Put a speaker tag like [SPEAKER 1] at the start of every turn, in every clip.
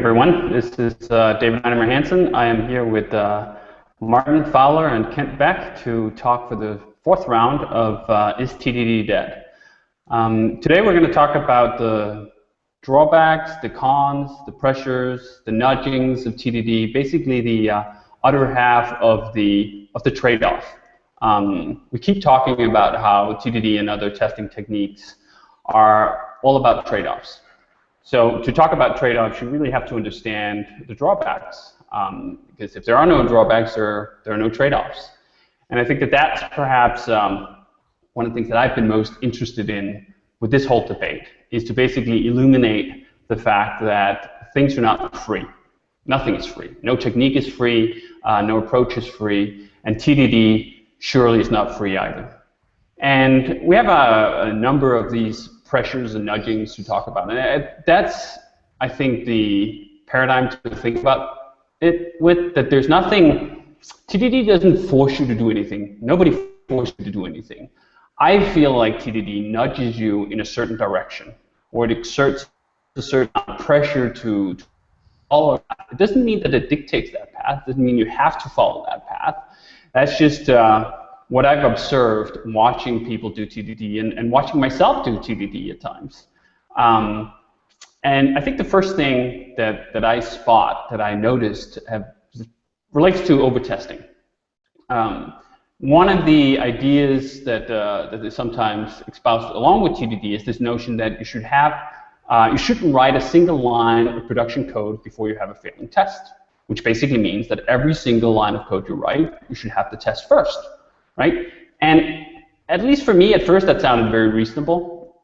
[SPEAKER 1] everyone. This is David Heinemeier Hansson. I am here with Martin Fowler and Kent Beck to talk for the fourth round of Is TDD Dead? Today we're going to talk about the drawbacks, the cons, the pressures, the nudgings of TDD, basically the other half of the trade-off. We keep talking about how TDD and other testing techniques are all about trade-offs. So to talk about trade-offs, you really have to understand the drawbacks, because if there are no drawbacks, there are no trade-offs. And I think that that's perhaps one of the things that I've been most interested in with this whole debate, is to basically illuminate the fact that things are not free. Nothing is free. No technique is free, no approach is free, and TDD surely is not free either. And we have a number of these pressures and nudgings to talk about. And that's, I think, the paradigm to think about it with, that there's nothing, TDD doesn't force you to do anything. Nobody forces you to do anything. I feel like TDD nudges you in a certain direction, or it exerts a certain pressure to follow. It doesn't mean that it dictates that path. It doesn't mean you have to follow that path. That's just what I've observed watching people do TDD and watching myself do TDD at times. And I think the first thing that I spot, that I noticed, relates to overtesting. One of the ideas that is sometimes espoused along with TDD is this notion that you shouldn't write a single line of production code before you have a failing test, which basically means that every single line of code you write, you should have the test first. Right? And at least for me, at first, that sounded very reasonable.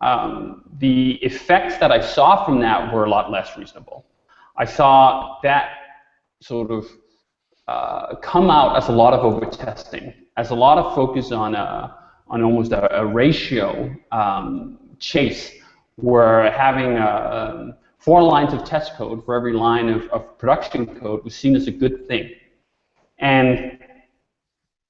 [SPEAKER 1] The effects that I saw from that were a lot less reasonable. I saw that sort of come out as a lot of overtesting, as a lot of focus on almost a ratio chase, where having 4 lines of test code for every line of production code was seen as a good thing. And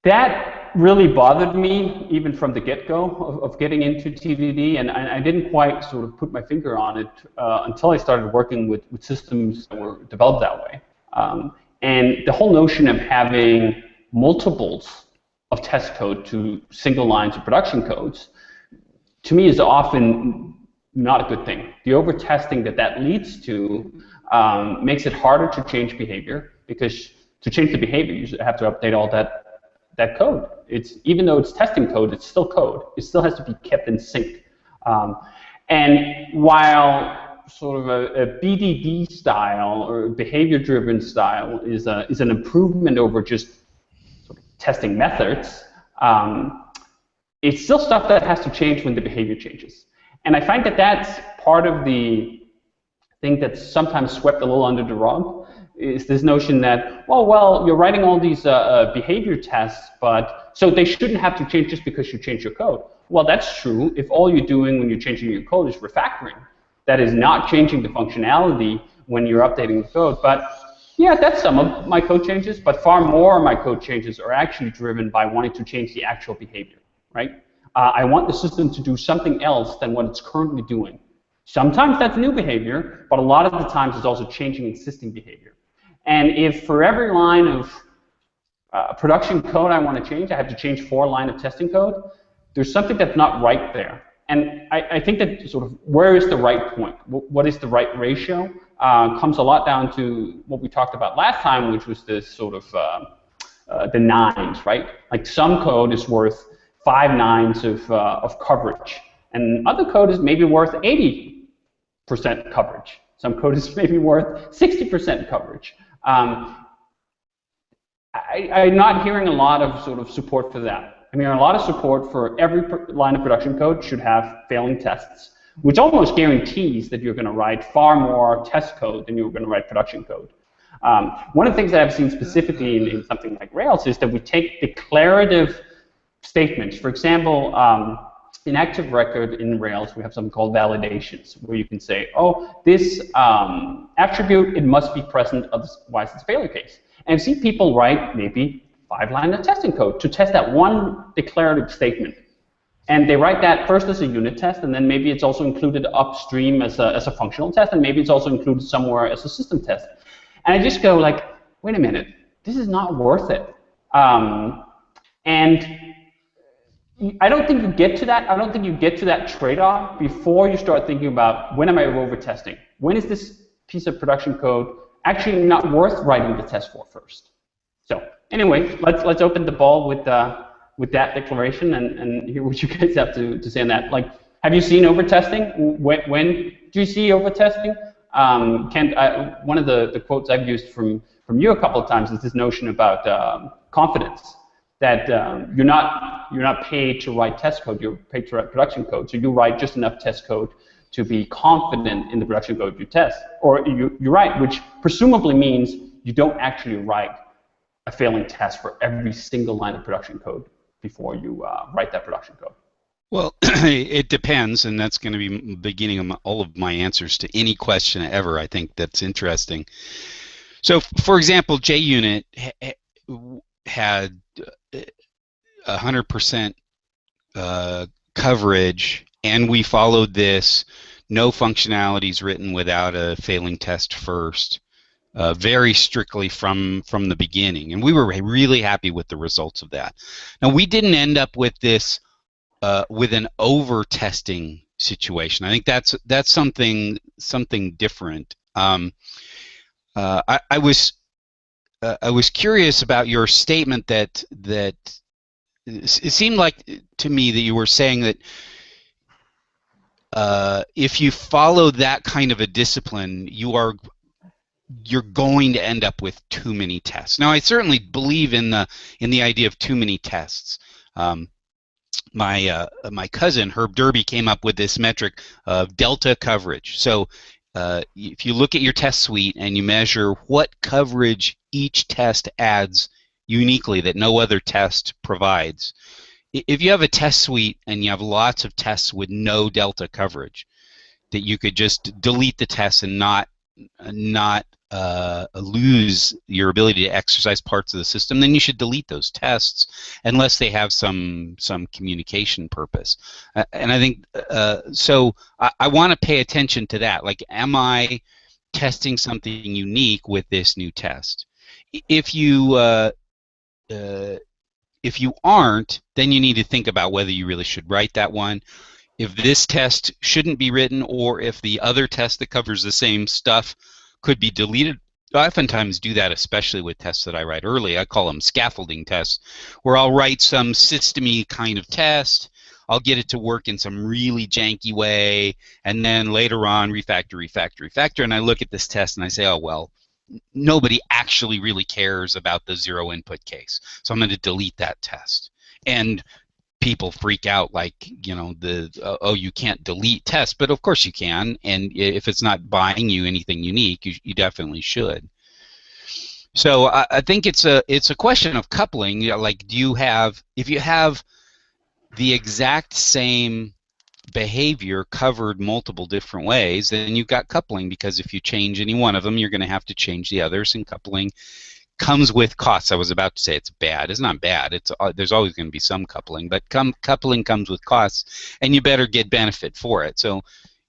[SPEAKER 1] that really bothered me even from the get-go of getting into TDD, and I didn't quite sort of put my finger on it until I started working with systems that were developed that way. And the whole notion of having multiples of test code to single lines of production codes, to me, is often not a good thing. The over-testing that leads to makes it harder to change behavior, because to change the behavior, you have to update all that code. Even though it's testing code, it's still code. It still has to be kept in sync. And while sort of a BDD style or behavior-driven style is an improvement over just sort of testing methods, it's still stuff that has to change when the behavior changes. And I find that that's part of the thing that's sometimes swept a little under the rug, is this notion that, well, you're writing all these behavior tests, so they shouldn't have to change just because you change your code. Well, that's true if all you're doing when you're changing your code is refactoring. That is not changing the functionality when you're updating the code. But yeah, that's some of my code changes, but far more of my code changes are actually driven by wanting to change the actual behavior, right? I want the system to do something else than what it's currently doing. Sometimes that's new behavior, but a lot of the times it's also changing existing behavior. And if for every line of production code I want to change, I have to change 4 lines of testing code, there's something that's not right there. And I think that sort of where is the right point? What is the right ratio? Comes a lot down to what we talked about last time, which was this sort of the nines, right? Like some code is worth 5 nines of coverage, and other code is maybe worth 80% coverage. Some code is maybe worth 60% coverage. I'm not hearing a lot of sort of support for that. I mean, a lot of support for every line of production code should have failing tests, which almost guarantees that you're going to write far more test code than you're going to write production code. One of the things that I've seen specifically in something like Rails is that we take declarative statements. For example, in active record in Rails, we have something called validations, where you can say, oh, this attribute, it must be present, otherwise it's a failure case. And I've seen people write maybe 5 lines of testing code to test that one declarative statement. And they write that first as a unit test, and then maybe it's also included upstream as a functional test, and maybe it's also included somewhere as a system test. And I just go like, wait a minute, this is not worth it. And I don't think you get to that. I don't think you get to that trade-off before you start thinking about, when am I over-testing? When is this piece of production code actually not worth writing the test for first? So anyway, let's open the ball with that declaration and hear what you guys have to say on that. Like, have you seen over-testing? When do you see over-testing? One of the quotes I've used from you a couple of times is this notion about confidence. That you're not paid to write test code, you're paid to write production code. So you write just enough test code to be confident in the production code you test, or you write, which presumably means you don't actually write a failing test for every single line of production code before you write that production code.
[SPEAKER 2] Well, it depends, and that's going to be the beginning of all of my answers to any question ever, I think, that's interesting. So, for example, JUnit had 100% coverage, and we followed this. No functionalities written without a failing test first, very strictly from the beginning, and we were really happy with the results of that. Now, we didn't end up with this with an over-testing situation. I think that's something different. I was curious about your statement that it seemed like to me that you were saying that if you follow that kind of a discipline, you're going to end up with too many tests. Now, I certainly believe in the idea of too many tests. My cousin Herb Derby came up with this metric of delta coverage. So if you look at your test suite and you measure what coverage each test adds uniquely that no other test provides, if you have a test suite and you have lots of tests with no delta coverage, that you could just delete the tests and not lose your ability to exercise parts of the system, then you should delete those tests unless they have some communication purpose. And I think so. I want to pay attention to that. Like, am I testing something unique with this new test? If you aren't, then you need to think about whether you really should write that one. If this test shouldn't be written, or if the other test that covers the same stuff could be deleted. I oftentimes do that, especially with tests that I write early. I call them scaffolding tests, where I'll write some system-y kind of test. I'll get it to work in some really janky way, and then later on, refactor, and I look at this test and I say, oh, well, nobody actually really cares about the zero input case, so I'm going to delete that test. And people freak out, like, you know, oh, you can't delete tests, but of course you can, and if it's not buying you anything unique, you definitely should. So I think it's a question of coupling. You know, like, if you have the exact same behavior covered multiple different ways, then you've got coupling, because if you change any one of them, you're going to have to change the others, and coupling comes with costs. I was about to say it's bad. It's not bad. There's always going to be some coupling, but coupling comes with costs, and you better get benefit for it. So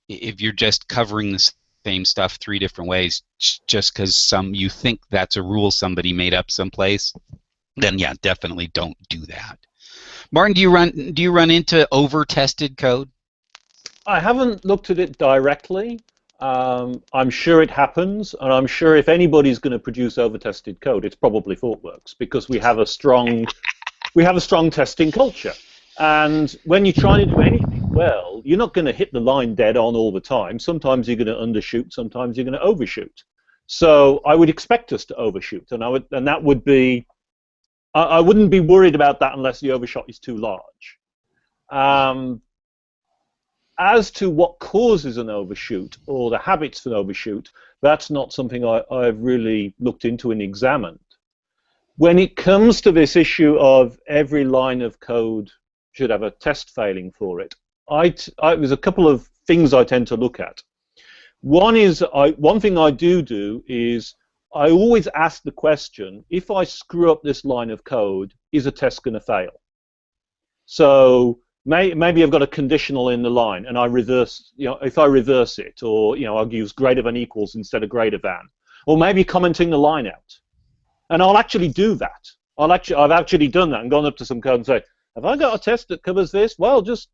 [SPEAKER 2] if you're just covering the same stuff 3 different ways just because you think that's a rule somebody made up someplace, then yeah, definitely don't do that. Martin, do you run into over-tested code?
[SPEAKER 3] I haven't looked at it directly. I'm sure it happens, and I'm sure if anybody's going to produce over-tested code, it's probably ThoughtWorks, because we have a strong testing culture. And when you're trying to do anything well, you're not going to hit the line dead on all the time. Sometimes you're going to undershoot, sometimes you're going to overshoot. So I would expect us to overshoot, and that would be, I wouldn't be worried about that unless the overshot is too large. As to what causes an overshoot or the habits for an overshoot, that's not something I've really looked into and examined. When it comes to this issue of every line of code should have a test failing for it, there's a couple of things I tend to look at. One thing I do is I always ask the question, if I screw up this line of code, is a test going to fail? So maybe I've got a conditional in the line, and I reverse, if I reverse it, or I'll use greater than equals instead of greater than, or maybe commenting the line out, and I'll actually do that. I've actually done that and gone up to some code and say, have I got a test that covers this? Well, just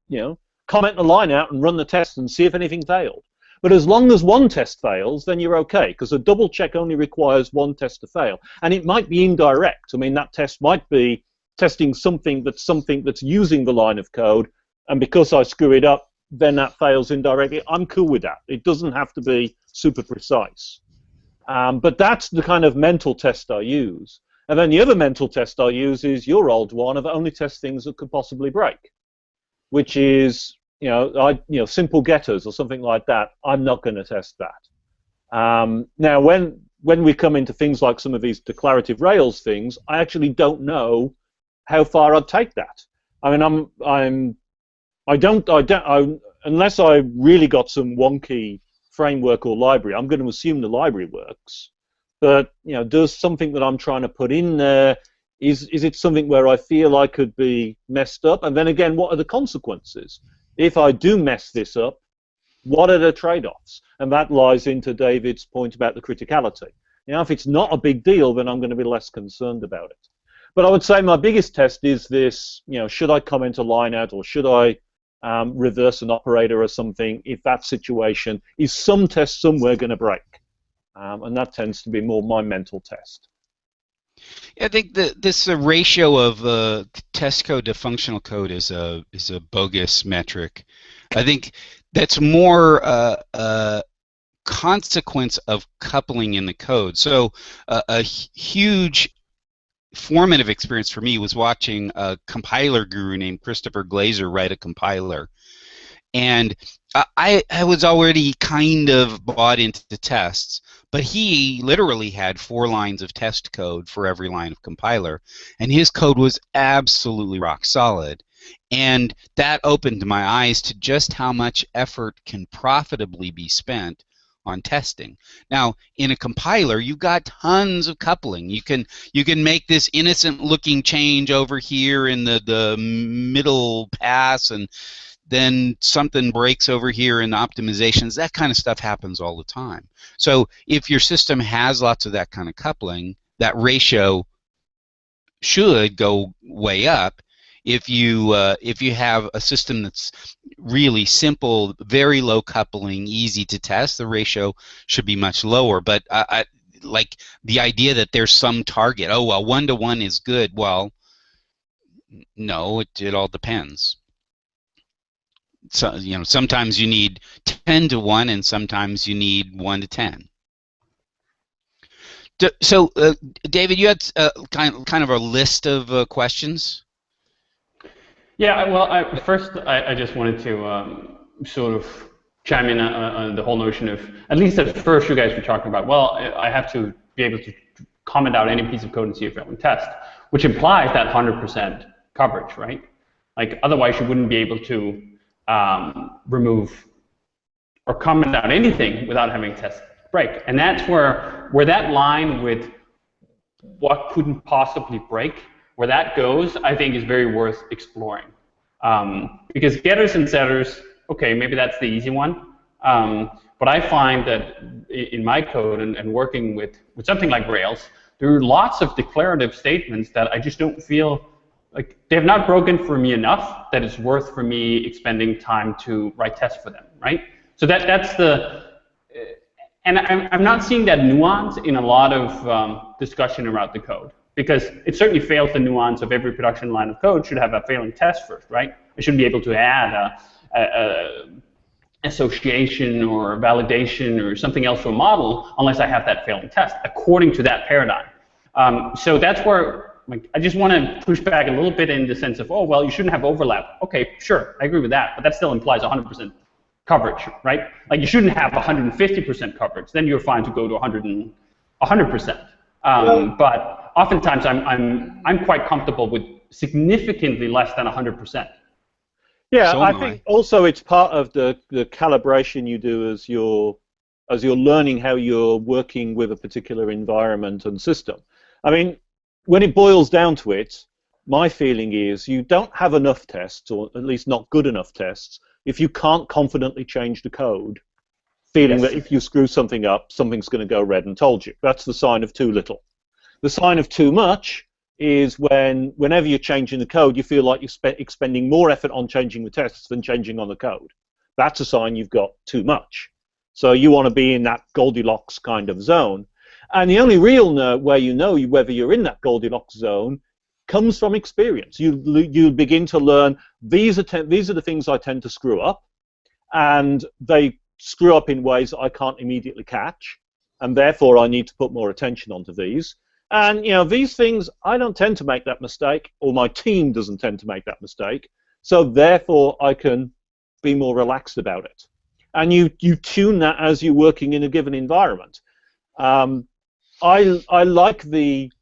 [SPEAKER 3] comment the line out and run the test and see if anything failed. But as long as one test fails, then you're okay, because a double check only requires one test to fail, and it might be indirect. I mean, that test might be testing something that's using the line of code, and because I screw it up, then that fails indirectly. I'm cool with that. It doesn't have to be super precise. But that's the kind of mental test I use. And then the other mental test I use is your old one of only test things that could possibly break, which is, simple getters or something like that. I'm not going to test that. Now, when we come into things like some of these declarative Rails things, I actually don't know how far I'd take that. I mean, unless I really got some wonky framework or library, I'm going to assume the library works. But does something that I'm trying to put in there, is it something where I feel I could be messed up? And then again, what are the consequences? If I do mess this up, what are the trade-offs? And that lies into David's point about the criticality. If it's not a big deal, then I'm going to be less concerned about it. But I would say my biggest test is this, should I comment a line out, or should I reverse an operator or something if that situation is some test somewhere going to break? And that tends to be more my mental test.
[SPEAKER 2] I think this ratio of test code to functional code is a bogus metric. I think that's more a consequence of coupling in the code. So a huge formative experience for me was watching a compiler guru named Christopher Glazer write a compiler. And I was already kind of bought into the tests, but he literally had 4 lines of test code for every line of compiler, and his code was absolutely rock solid. And that opened my eyes to just how much effort can profitably be spent on testing. Now, in a compiler, you've got tons of coupling. You can make this innocent-looking change over here in the middle pass, and then something breaks over here in the optimizations. That kind of stuff happens all the time. So if your system has lots of that kind of coupling, that ratio should go way up. If you have a system that's really simple, very low coupling, easy to test, the ratio should be much lower. But I like the idea that there's some target. Oh, well, 1-to-1 is good. Well, no, it all depends. So sometimes you need 10-to-1, and sometimes you need 1-to-10. So, David, you had kind of a list of questions.
[SPEAKER 1] Yeah, well, first I just wanted to sort of chime in on the whole notion of, at least at first you guys were talking about, well, I have to be able to comment out any piece of code and see if it will test, which implies that 100% coverage, right? Like, otherwise you wouldn't be able to remove or comment out anything without having test break. And that's where that line with what couldn't possibly break, where that goes, I think is very worth exploring. Because getters and setters, okay, maybe that's the easy one. But I find that in my code and working with something like Rails, there are lots of declarative statements that I just don't feel like they have not broken for me enough that it's worth for me expending time to write tests for them, right? So that's the, and I'm not seeing that nuance in a lot of discussion around the code, because it certainly fails the nuance of every production line of code should have a failing test first, right? I shouldn't be able to add a association or validation or something else to a model unless I have that failing test, according to that paradigm. So that's where, like, I just want to push back a little bit in the sense of, oh, well, you shouldn't have overlap. Okay, sure, I agree with that, but that still implies 100% coverage, right? Like, you shouldn't have 150% coverage. Then you're fine to go to 100%. But oftentimes, I'm quite comfortable with significantly less than 100%.
[SPEAKER 3] Yeah,
[SPEAKER 2] So
[SPEAKER 3] I think also it's part of the calibration you do as you're learning how you're working with a particular environment and system. I mean, when it boils down to it, my feeling is you don't have enough tests, or at least not good enough tests, if you can't confidently change the code, feeling that if you screw something up, something's going to go red and told you. That's the sign of too little. The sign of too much is whenever you're changing the code, you feel like you're expending more effort on changing the tests than changing on the code. That's a sign you've got too much. So you want to be in that Goldilocks kind of zone. And the only real way you know whether you're in that Goldilocks zone comes from experience. You begin to learn, these are the things I tend to screw up, and they screw up in ways that I can't immediately catch, and therefore I need to put more attention onto these. And these things, I don't tend to make that mistake, or my team doesn't tend to make that mistake, so therefore I can be more relaxed about it. And you tune that as you're working in a given environment. I like the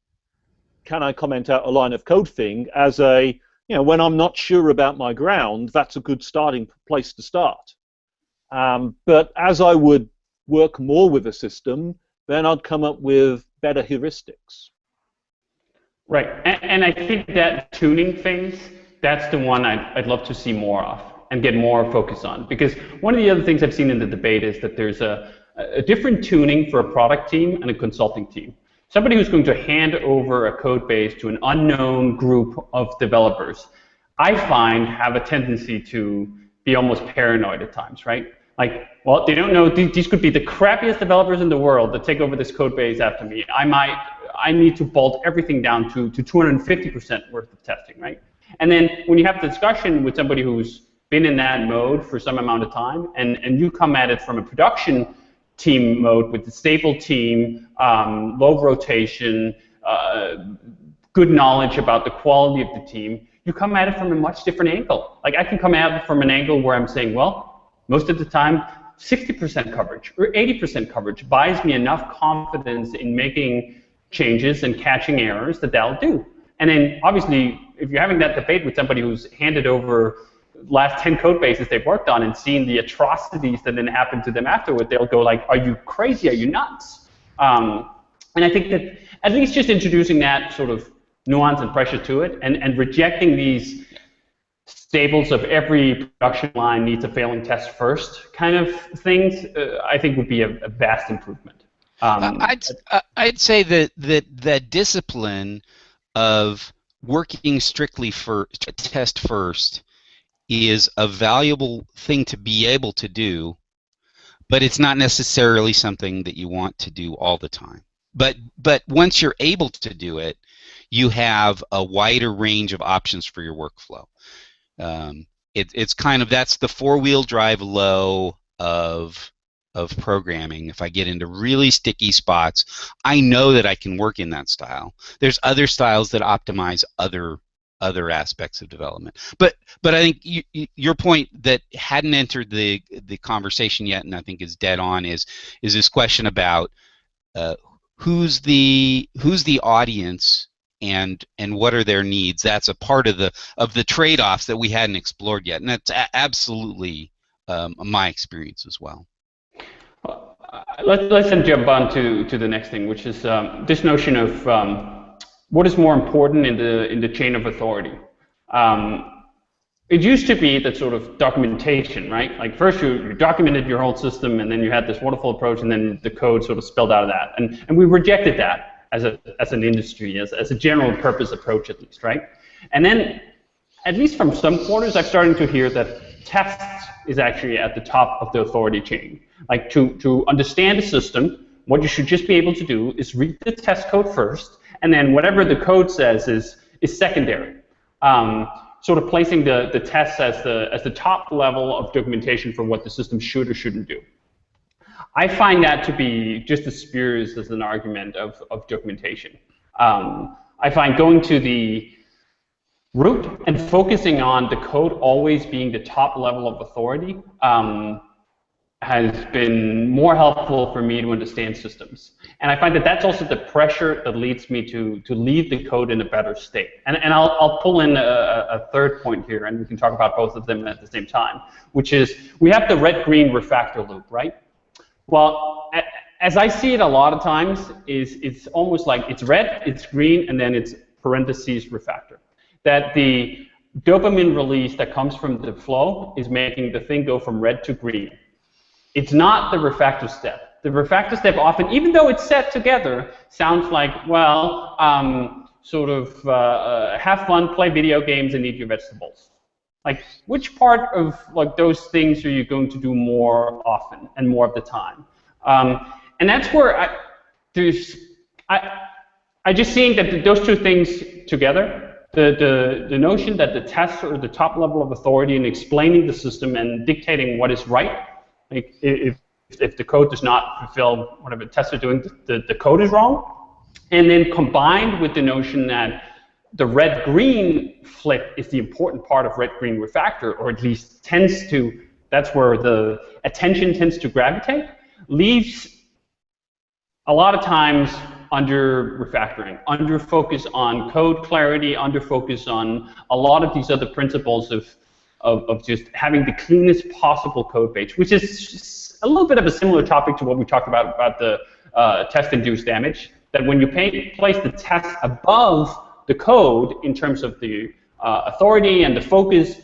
[SPEAKER 3] can I comment out a line of code thing as a, when I'm not sure about my ground, that's a good starting place to start. But as I would work more with a system, then I'd come up with better heuristics.
[SPEAKER 1] Right, and I think that tuning things, that's the one I'd love to see more of and get more focus on. Because one of the other things I've seen in the debate is that there's a different tuning for a product team and a consulting team. Somebody who's going to hand over a code base to an unknown group of developers, I find have a tendency to be almost paranoid at times, right? Like, well, they don't know, these could be the crappiest developers in the world that take over this code base after me. I need to bolt everything down to 250% worth of testing, right? And then when you have the discussion with somebody who's been in that mode for some amount of time, and you come at it from a production team mode with the stable team, low rotation, good knowledge about the quality of the team, you come at it from a much different angle. Like I can come at it from an angle where I'm saying, well, most of the time, 60% coverage or 80% coverage buys me enough confidence in making changes and catching errors that that'll do. And then obviously, if you're having that debate with somebody who's handed over last 10 code bases they've worked on and seen the atrocities that then happen to them afterward, they'll go like, are you crazy? Are you nuts? And I think that at least just introducing that sort of nuance and pressure to it and rejecting these stables of every production line needs a failing test first kind of things, I think would be a vast improvement.
[SPEAKER 2] I'd say that discipline of working strictly for test first is a valuable thing to be able to do, but it's not necessarily something that you want to do all the time. But once you're able to do it, you have a wider range of options for your workflow. It's kind of, that's the four-wheel drive low of programming. If I get into really sticky spots, I know that I can work in that style. There's other styles that optimize other aspects of development. But I think your point that hadn't entered the conversation yet, and I think is dead on, is this question about who's the audience and what are their needs. That's a part of the trade-offs that we hadn't explored yet, and that's absolutely my experience as well.
[SPEAKER 1] Let's then jump on to the next thing, which is this notion of what is more important in the chain of authority. It used to be that sort of documentation, right? Like first you documented your whole system, and then you had this waterfall approach, and then the code sort of spilled out of that. And we rejected that as an industry, as a general purpose approach at least, right? And then, at least from some quarters, I'm starting to hear that tests is actually at the top of the authority chain. Like to understand a system, what you should just be able to do is read the test code first, and then whatever the code says is secondary. Sort of placing the tests as the top level of documentation for what the system should or shouldn't do. I find that to be just as spurious as an argument of documentation. I find going to the root and focusing on the code always being the top level of authority has been more helpful for me to understand systems. And I find that that's also the pressure that leads me to leave the code in a better state. And I'll pull in a third point here, and we can talk about both of them at the same time, which is we have the red-green refactor loop, right? Well, as I see it a lot of times, it's almost like it's red, it's green, and then it's parentheses refactor. that the dopamine release that comes from the flow is making the thing go from red to green. It's not the refactor step. The refactor step often, even though it's set together, sounds like, well, have fun, play video games, and eat your vegetables. Like, which part of like those things are you going to do more often and more of the time? And that's where I just seeing that those two things together, the notion that the tests are the top level of authority in explaining the system and dictating what is right. Like if the code does not fulfill whatever the tests are doing, the code is wrong. And then combined with the notion that the red-green flip is the important part of red-green refactor, or at least tends to, that's where the attention tends to gravitate, leaves a lot of times under refactoring, under focus on code clarity, under focus on a lot of these other principles of just having the cleanest possible code base, which is a little bit of a similar topic to what we talked about the test-induced damage, that when you place the test above the code in terms of the authority and the focus,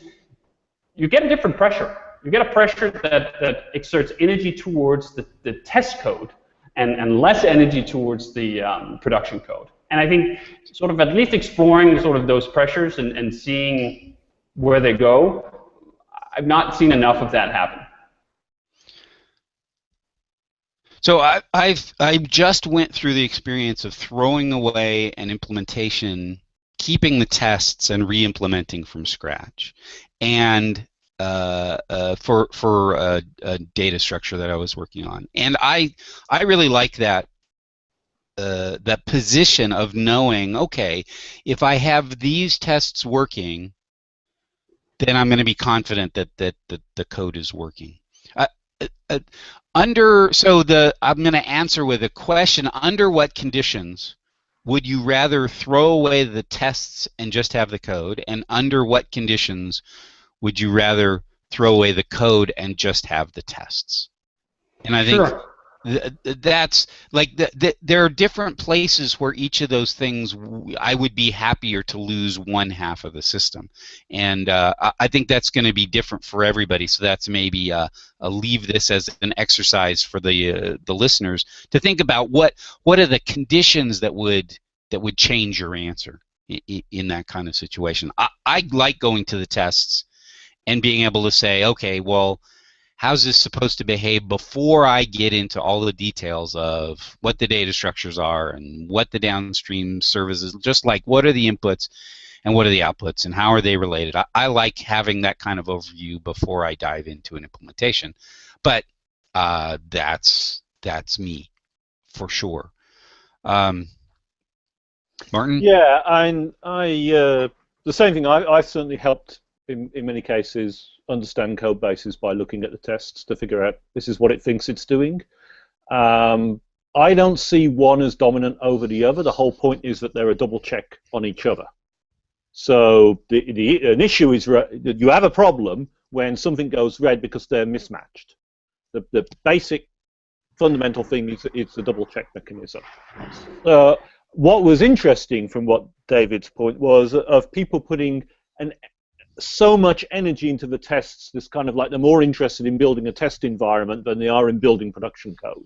[SPEAKER 1] you get a different pressure. You get a pressure that exerts energy towards the test code and less energy towards the production code. And I think sort of at least exploring sort of those pressures and seeing where they go, I've not seen enough of that happen.
[SPEAKER 2] So I just went through the experience of throwing away an implementation, keeping the tests, and re-implementing from scratch, and for a data structure that I was working on. And I really like that that position of knowing, okay, if I have these tests working, then I'm going to be confident that the code is working. I'm going to answer with a question: under what conditions would you rather throw away the tests and just have the code, and under what conditions would you rather throw away the code and just have the tests? And I think that's like there are different places where each of those things I would be happier to lose one half of the system, and I think that's going to be different for everybody. So that's maybe a leave this as an exercise for the listeners to think about what are the conditions that would change your answer in that kind of situation. I like going to the tests and being able to say, okay, well, how's this supposed to behave before I get into all the details of what the data structures are and what the downstream services, just like what are the inputs and what are the outputs and how are they related. I like having that kind of overview before I dive into an implementation. But that's me, for sure. Martin?
[SPEAKER 3] Yeah, the same thing. I've certainly helped in many cases understand code bases by looking at the tests to figure out this is what it thinks it's doing. I don't see one as dominant over the other. The whole point is that they're a double check on each other. So an issue is that you have a problem when something goes red because they're mismatched. The basic fundamental thing is it's a double check mechanism. What was interesting from what David's point was of people putting so much energy into the tests. This kind of like they're more interested in building a test environment than they are in building production code.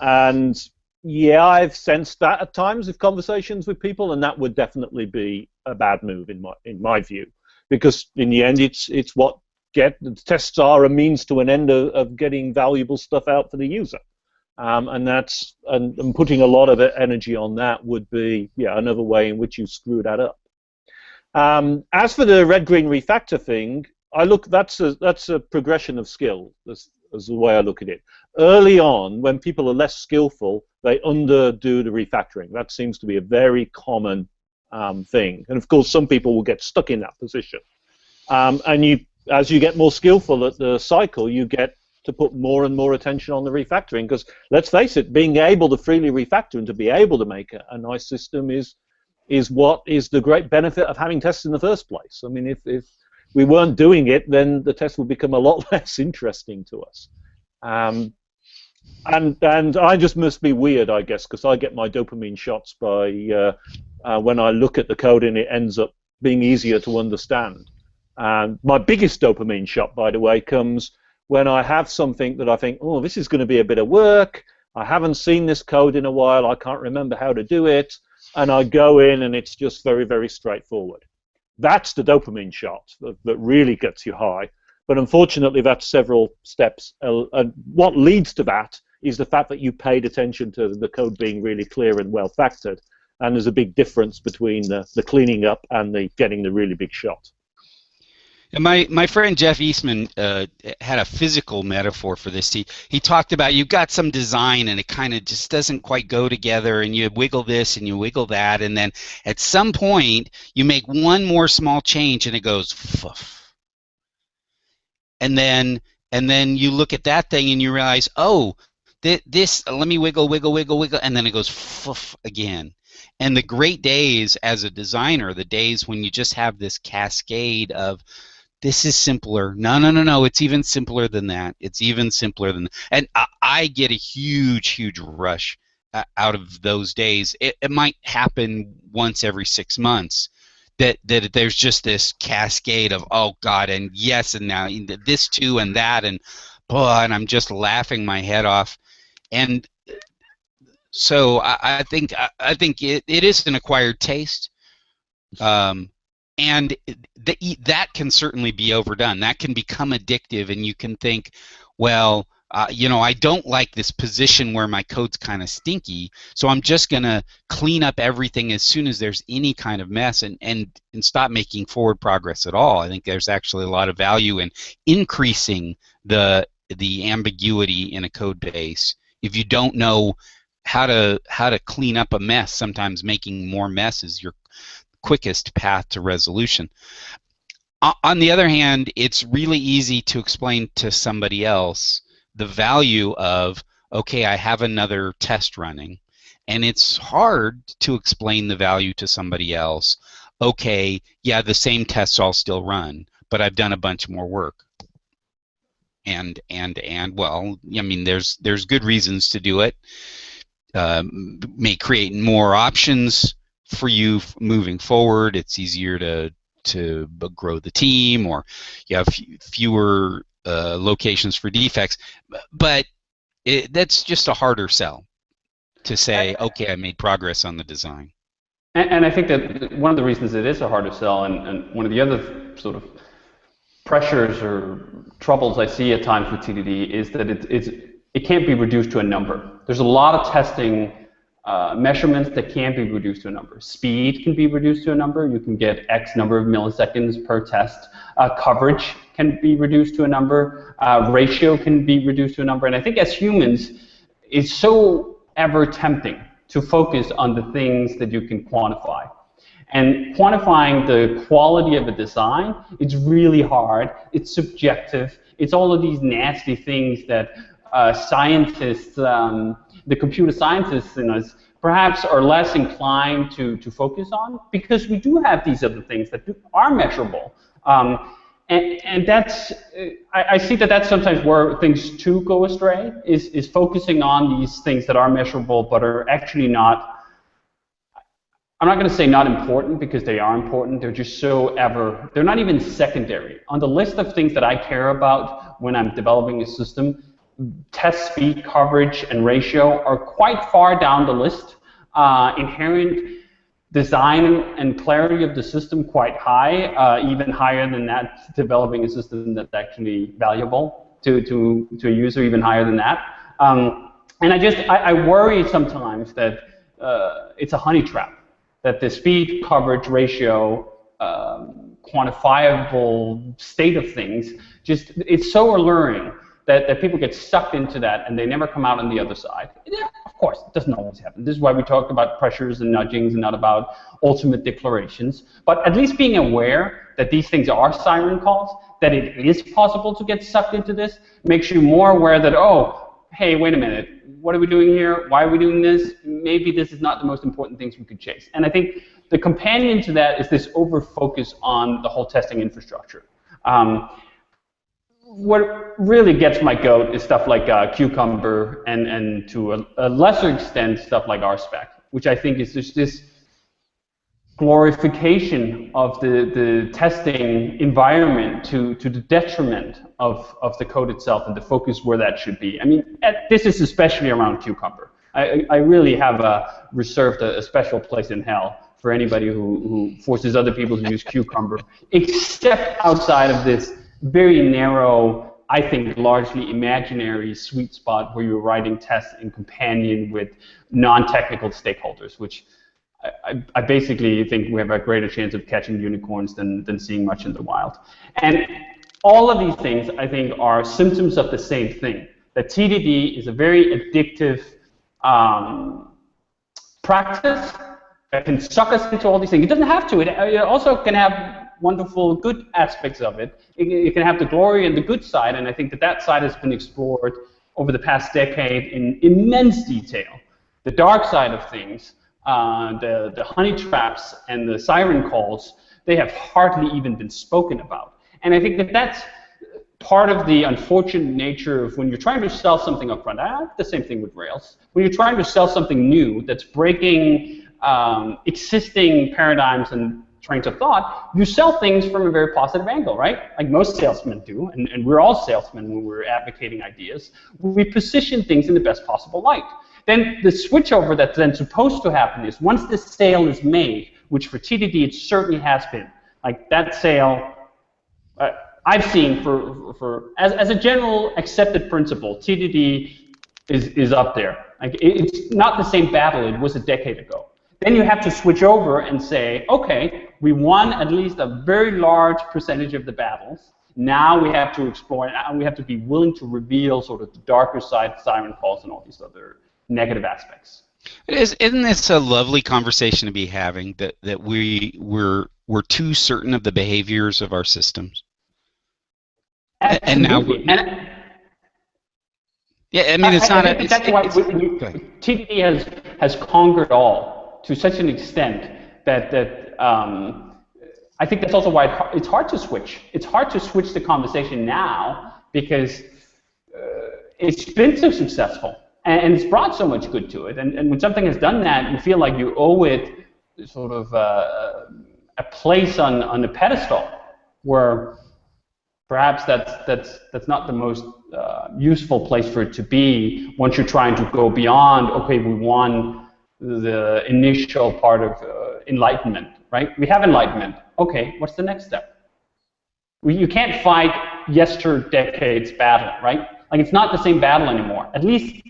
[SPEAKER 3] And yeah, I've sensed that at times with conversations with people, and that would definitely be a bad move in my view, because in the end, it's what the tests are a means to an end of getting valuable stuff out for the user. And putting a lot of energy on that would be another way in which you screw that up. As for the red-green refactor thing, that's a progression of skill. That's the way I look at it. Early on, when people are less skillful, they underdo the refactoring. That seems to be a very common thing. And of course, some people will get stuck in that position. As you get more skillful at the cycle, you get to put more and more attention on the refactoring. Because let's face it, being able to freely refactor and to be able to make a nice system is what is the great benefit of having tests in the first place. I mean, if we weren't doing it, then the test would become a lot less interesting to us. And I just must be weird, I guess, because I get my dopamine shots by when I look at the code and it ends up being easier to understand. And my biggest dopamine shot, by the way, comes when I have something that I think, oh, this is going to be a bit of work. I haven't seen this code in a while. I can't remember how to do it. And I go in and it's just very, very straightforward. That's the dopamine shot that really gets you high. But unfortunately, that's several steps. What leads to that is the fact that you paid attention to the code being really clear and well factored. And there's a big difference between the cleaning up and the getting the really big shot.
[SPEAKER 2] And my friend Jeff Eastman had a physical metaphor for this. He talked about you've got some design and it kind of just doesn't quite go together, and you wiggle this and you wiggle that, and then at some point you make one more small change and it goes foof. And then you look at that thing and you realize, oh, this let me wiggle, and then it goes foof again. And the great days as a designer, the days when you just have this cascade of this is simpler. No. It's even simpler than that. It's even simpler than that. And I get a huge rush out of those days. It might happen once every 6 months that there's just this cascade of, oh, God, and yes, and now this too, and that, and I'm just laughing my head off. And so I think it is an acquired taste. And that can certainly be overdone. That can become addictive, and you can think, well, I don't like this position where my code's kind of stinky, so I'm just going to clean up everything as soon as there's any kind of mess and stop making forward progress at all. I think there's actually a lot of value in increasing the ambiguity in a code base. If you don't know how to clean up a mess, sometimes making more mess is your quickest path to resolution. On the other hand, it's really easy to explain to somebody else the value of, okay, I have another test running, and it's hard to explain the value to somebody else. Okay, yeah, the same tests all still run, but I've done a bunch more work. And well, I mean, there's good reasons to do it. May create more options for you moving forward. It's easier to grow the team, or you have fewer locations for defects. But that's just a harder sell to say, okay, I made progress on the design.
[SPEAKER 1] And I think that one of the reasons it is a harder sell, and one of the other sort of pressures or troubles I see at times with TDD is that it can't be reduced to a number. There's a lot of testing measurements that can be reduced to a number. Speed can be reduced to a number. You can get X number of milliseconds per test. Coverage can be reduced to a number. Ratio can be reduced to a number. And I think as humans, it's so ever tempting to focus on the things that you can quantify. And quantifying the quality of a design, it's really hard. It's subjective. It's all of these nasty things that scientists, the computer scientists in us, perhaps are less inclined to focus on, because we do have these other things that are measurable. And that's, I see that that's sometimes where things too go astray, is focusing on these things that are measurable but are actually not, I'm not going to say not important, because they are important. They're just they're not even secondary. On the list of things that I care about when I'm developing a system, test speed, coverage, and ratio are quite far down the list. Inherent design and clarity of the system quite high, even higher than that, developing a system that's actually valuable to a user, even higher than that. And I worry sometimes that it's a honey trap, that the speed, coverage, ratio, quantifiable state of things, it's so alluring that people get sucked into that and they never come out on the other side. Yeah, of course, it doesn't always happen. This is why we talked about pressures and nudgings and not about ultimate declarations. But at least being aware that these things are siren calls, that it is possible to get sucked into this, makes you more aware that, oh, hey, wait a minute, what are we doing here? Why are we doing this? Maybe this is not the most important things we could chase. And I think the companion to that is this over-focus on the whole testing infrastructure. What really gets my goat is stuff like Cucumber and to a lesser extent stuff like RSpec, which I think is just this glorification of the testing environment to the detriment of the code itself and the focus where that should be. I mean, this is especially around Cucumber. I really have reserved a special place in hell for anybody who forces other people to use Cucumber, except outside of this very narrow, I think largely imaginary sweet spot where you're writing tests in companion with non-technical stakeholders, which I basically think we have a greater chance of catching unicorns than seeing much in the wild. And all of these things, I think, are symptoms of the same thing, that TDD is a very addictive practice that can suck us into all these things. It doesn't have to. It also can have wonderful good aspects of it. It can have the glory and the good side, and I think that side has been explored over the past decade in immense detail. The dark side of things, the honey traps and the siren calls, they have hardly even been spoken about. And I think that that's part of the unfortunate nature of when you're trying to sell something up front. The same thing with Rails. When you're trying to sell something new that's breaking existing paradigms and trains of thought, you sell things from a very positive angle, right? Like most salesmen do, and we're all salesmen when we're advocating ideas. We position things in the best possible light. Then the switchover that's then supposed to happen is once the sale is made, which for TDD it certainly has been, like that sale, I've seen as a general accepted principle, TDD is up there. Like it's not the same battle it was a decade ago. Then you have to switch over and say, okay, we won at least a very large percentage of the battles. Now we have to explore, and we have to be willing to reveal sort of the darker side, siren calls, and all these other negative aspects.
[SPEAKER 2] Isn't this a lovely conversation to be having, that we're too certain of the behaviors of our systems?
[SPEAKER 1] Absolutely.
[SPEAKER 2] And now yeah, I mean, it's not.
[SPEAKER 1] That's why TDD has conquered all to such an extent that I think that's also why it's hard to switch. It's hard to switch the conversation now because it's been so successful and it's brought so much good to it. And when something has done that, you feel like you owe it sort of a place on a pedestal where perhaps that's not the most useful place for it to be once you're trying to go beyond, okay, we won the initial part of enlightenment, right? We have enlightenment. Okay, what's the next step? You can't fight yesterdecade's battle, right? Like it's not the same battle anymore, at least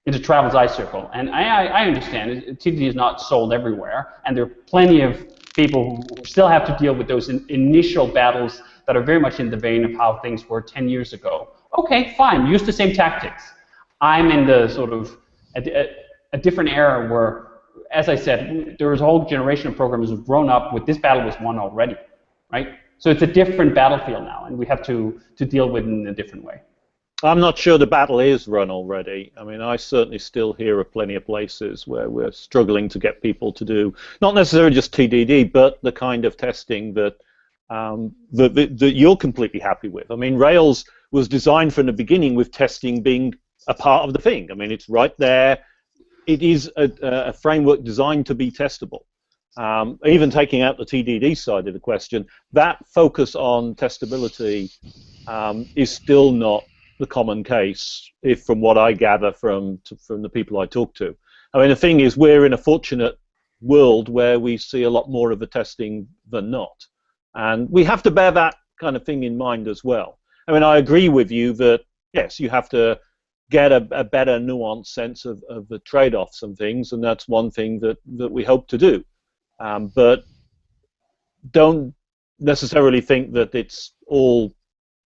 [SPEAKER 1] in the Travel's Eye Circle. And I understand TDD is not sold everywhere, and there are plenty of people who still have to deal with those initial battles that are very much in the vein of how things were 10 years ago. Okay, fine, use the same tactics. I'm in the sort of a different era where, as I said, there was a whole generation of programmers who've grown up with this battle was won already, right? So it's a different battlefield now, and we have to deal with it in a different way.
[SPEAKER 3] I'm not sure the battle is run already. I mean, I certainly still hear of plenty of places where we're struggling to get people to do, not necessarily just TDD, but the kind of testing that that you're completely happy with. I mean, Rails was designed from the beginning with testing being a part of the thing. I mean, it's right there. It is a framework designed to be testable. Even taking out the TDD side of the question, that focus on testability is still not the common case, if from what I gather from the people I talk to. I mean, the thing is, we're in a fortunate world where we see a lot more of the testing than not. And we have to bear that kind of thing in mind as well. I mean, I agree with you that, yes, you have to get a better nuanced sense of the trade-offs and things, and that's one thing that we hope to do. But don't necessarily think that it's all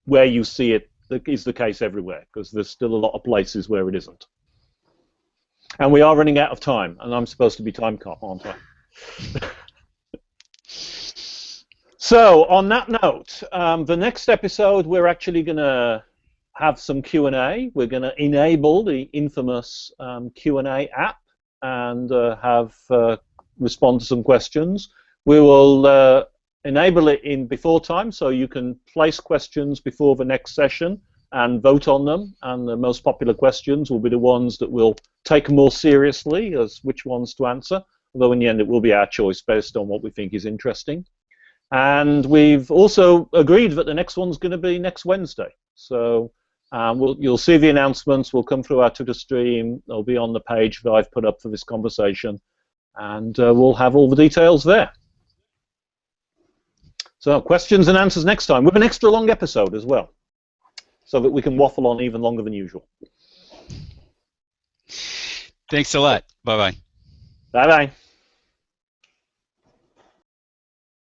[SPEAKER 3] where you see it that is the case everywhere, because there's still a lot of places where it isn't. And we are running out of time, and I'm supposed to be time cop, aren't I? So, on that note, the next episode we're actually going to have some Q&A. We're going to enable the infamous Q&A app and respond to some questions. We will enable it in before time, so you can place questions before the next session and vote on them, and the most popular questions will be the ones that we'll take more seriously as which ones to answer. although in the end it will be our choice based on what we think is interesting. And we've also agreed that the next one's going to be next Wednesday. So you'll see the announcements. Will come through our Twitter stream. They'll be on the page that I've put up for this conversation. And we'll have all the details there. So questions and answers next time with an extra long episode as well, so that we can waffle on even longer than usual.
[SPEAKER 2] Thanks a lot. Bye-bye.
[SPEAKER 3] Bye-bye.